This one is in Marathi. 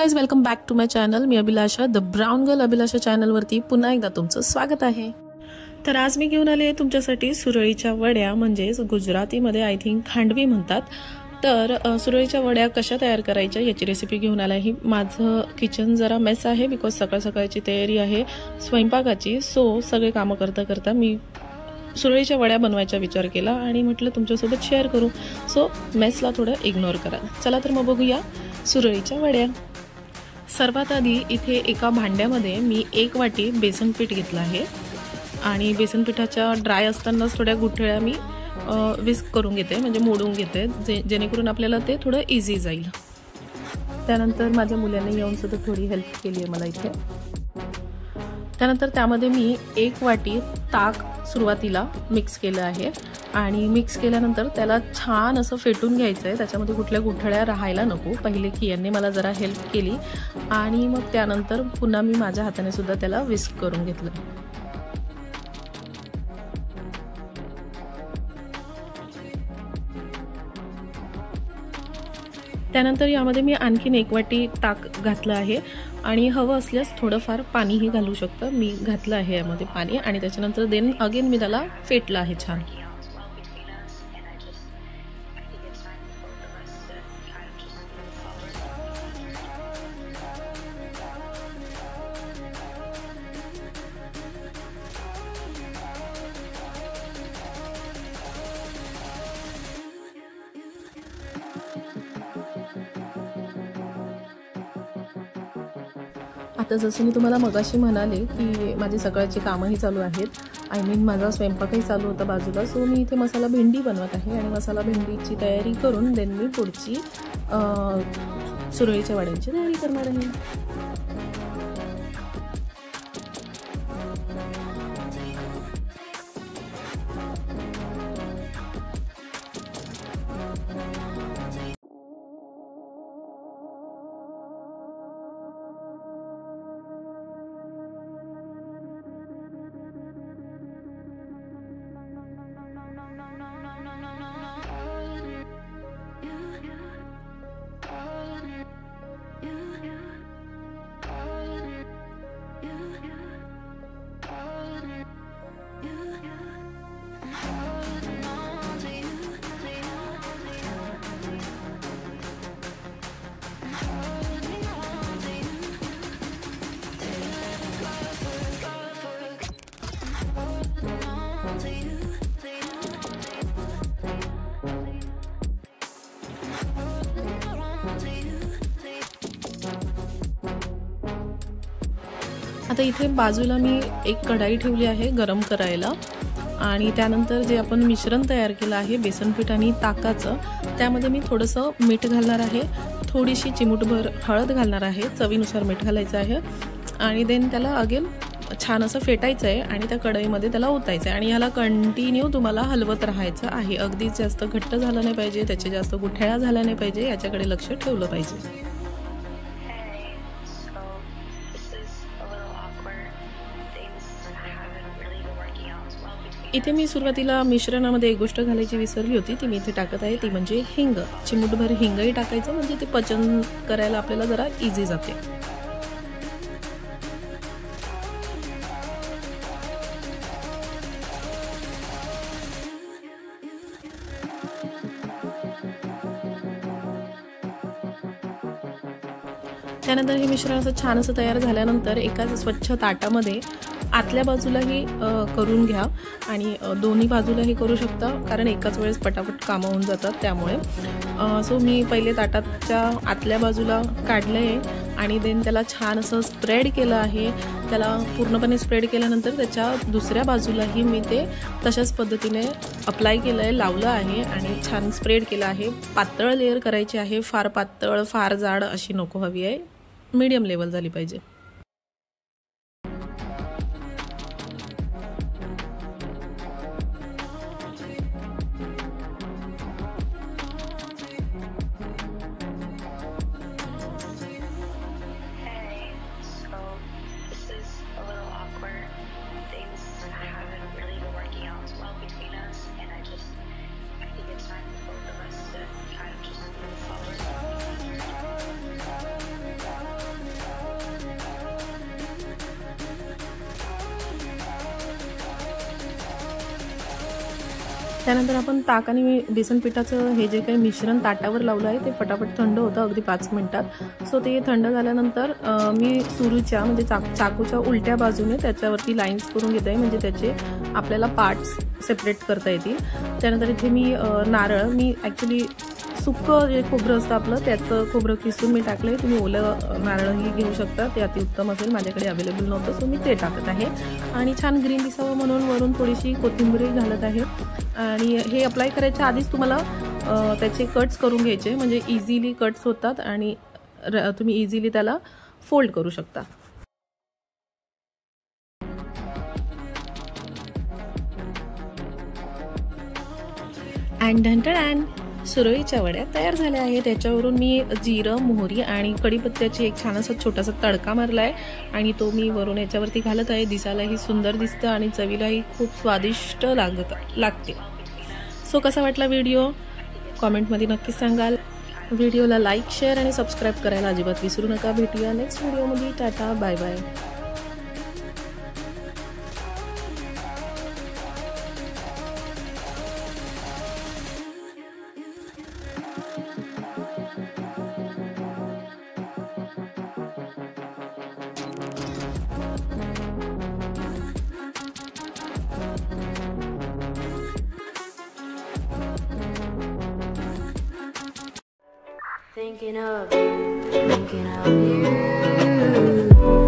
Guys, welcome back to my channel. मी Abhilasha, the brown girl Abhilasha चॅनलवरती पुन्हा एकदा तुमचं स्वागत आहे. तर आज मी घेऊन आले तुमच्यासाठी सुरळीच्या वड्या, म्हणजेच गुजरातीमध्ये आय थिंक खांडवी म्हणतात. तर सुरळीच्या वड्या कशा तयार करायच्या याची रेसिपी घेऊन आला आहे. माझं किचन जरा मेस आहे बिकॉज सकाळ सकाळची तयारी आहे स्वयंपाकाची. सो सगळे कामं करता करता मी सुरळीच्या वड्या बनवायचा विचार केला आणि म्हटलं तुमच्यासोबत शेअर करू. सो मेसला थोडं इग्नोर करा. चला तर मग बघूया सुरळीच्या वड्या. सर्वात आधी इथे एका भांड्यामध्ये मी 1 वाटी बेसन पीठ घेतलं आहे आणि बेसन पिठाच्या ड्राय असतानाच थोड्या गुठळ्या मी विस्क करून घेते, म्हणजे मोडून घेते, जेणेकरून आपल्याला ते थोडं इझी जाईल. त्यानंतर माझ्या मुलांनी येऊन सुद्धा थोडी हेल्प केली आहे मला इथे. त्यानंतर त्यामध्ये मी 1 वाटी ताक सुरुवातीला मिक्स केलं आहे आणि मिक्स केल्यानंतर त्याला छान असं फेटून घ्यायचं आहे. त्याच्यामध्ये कुठल्या गुठळ्या राहायला नको. पहिले की यांनी मला जरा हेल्प केली आणि मग त्यानंतर पुन्हा मी माझ्या हाताने सुद्धा त्याला विस्क करून घेतलं. त्यानंतर यामध्ये मी आणखीन 1 वाटी ताक घातलं आहे आणि हवं असल्यास थोडंफार पाणीही घालू शकतं. मी घातलं आहे यामध्ये पाणी आणि त्याच्यानंतर देन अगेन मी त्याला फेटलं आहे छान. आता जसं मी तुम्हाला मगाशी म्हणाले की माझी सकाळची कामंही चालू आहेत, आय मीन माझा स्वयंपाकही चालू होता बाजूला. सो मी इथे मसाला भेंडी बनवत आहे आणि मसाला भेंडीची तयारी करून देन मी पुढची सुरळीच्या वड्यांची तयारी करणार आहे. आता इथे बाजूला मी एक कढाई ठेवली आहे गरम करायला आणि त्यानंतर जे आपण मिश्रण तयार केलं आहे बेसन पीठ आणि ताकाचं, त्यामध्ये मी थोडंसं मीठ घालणार आहे, थोडीशी चिमूटभर हळद घालणार आहे, चवीनुसार मीठ घालायचं आहे आणि देन त्याला अगेन छान असं फेटायचं आहे आणि त्या कढईमध्ये त्याला ओतायचं आहे आणि ह्याला कंटिन्यू तुम्हाला हलवत राहायचं आहे. अगदीच जास्त घट्ट झालं नाही पाहिजे, त्याचे जास्त गुठळ्या झाल्या नाही पाहिजे, याच्याकडे लक्ष ठेवलं पाहिजे. इथे मी सुरुवातीला मिश्रणामध्ये एक गोष्ट घालायची विसरली होती, ती मी इथे टाकत आहे, ती म्हणजे हिंग. चिमूटभर हिंगही टाकायचं, म्हणजे ते पचन करायला आपल्याला जरा इझी जाते. त्यानंतर हे मिश्रण असं छान असं तयार झाल्यानंतर एका स्वच्छ ताटामध्ये आतल्या बाजूलाही करून घ्या आणि दोन्ही बाजूलाही करू शकता, कारण एकाच वेळेस पटापट कामं होऊन जातात त्यामुळे. सो मी पहिले ताटाच्या आतल्या बाजूला काढलं आहे आणि देन त्याला छान असं स्प्रेड केलं आहे. त्याला पूर्णपणे स्प्रेड केल्यानंतर त्याच्या दुसऱ्या बाजूलाही मी ते तशाच पद्धतीने अप्लाय केलं आहे, लावलं आहे आणि छान स्प्रेड केलं आहे. पातळ लेअर करायची आहे, फार पातळ फार जाड अशी नको हवी आहे, मीडियम लेवल झाली पाहिजे. त्यानंतर आपण ताक आणि बेसन पिठाचं हे जे काही मिश्रण ताटावर लावलं आहे ते फटाफट थंड होतं अगदी 5 मिनिटात. सो ते थंड झाल्यानंतर मी सुरूच्या म्हणजे चाकूच्या उलट्या बाजूने त्याच्यावरती लाईन्स करून घेत आहे, म्हणजे त्याचे आपल्याला पार्ट्स सेपरेट करता येतील. त्यानंतर इथे मी नारळ, मी ॲक्च्युली सुक्कं जे खोबरं असतं आपलं त्याचं खोबरं किसून मी टाकलं आहे. तुम्ही ओलं नारळही घेऊ शकता, ते अतिउत्तम असेल. माझ्याकडे अवेलेबल नव्हतं सो मी ते टाकत आहे. आणि छान ग्रीन दिसावं म्हणून वरून थोडीशी कोथिंबीरही घालत आहे. आणि हे अप्लाय करायच्या आधीच तुम्हाला त्याचे कट्स करून घ्यायचे, म्हणजे इझिली कट्स होतात आणि तुम्ही इझिली त्याला फोल्ड करू शकता. अँड ढंटळॅन सुरळीच्या वड्या तयार झाल्या आहेत. त्याच्यावरून मी जिरं, मोहरी आणि कढीपत्त्याची एक छान असा छोटासा तडका मारला आहे आणि तो मी वरून याच्यावरती घालत आहे. दिसायलाही सुंदर दिसतं आणि चवीलाही खूप स्वादिष्ट लागते. सो कसा वाटला व्हिडिओ कॉमेंटमध्ये नक्कीच सांगाल. व्हिडिओला लाईक, शेअर आणि सबस्क्राईब करायला अजिबात विसरू नका. भेटूया नेक्स्ट व्हिडिओमध्ये. Tata, bye bye. Thinking of you.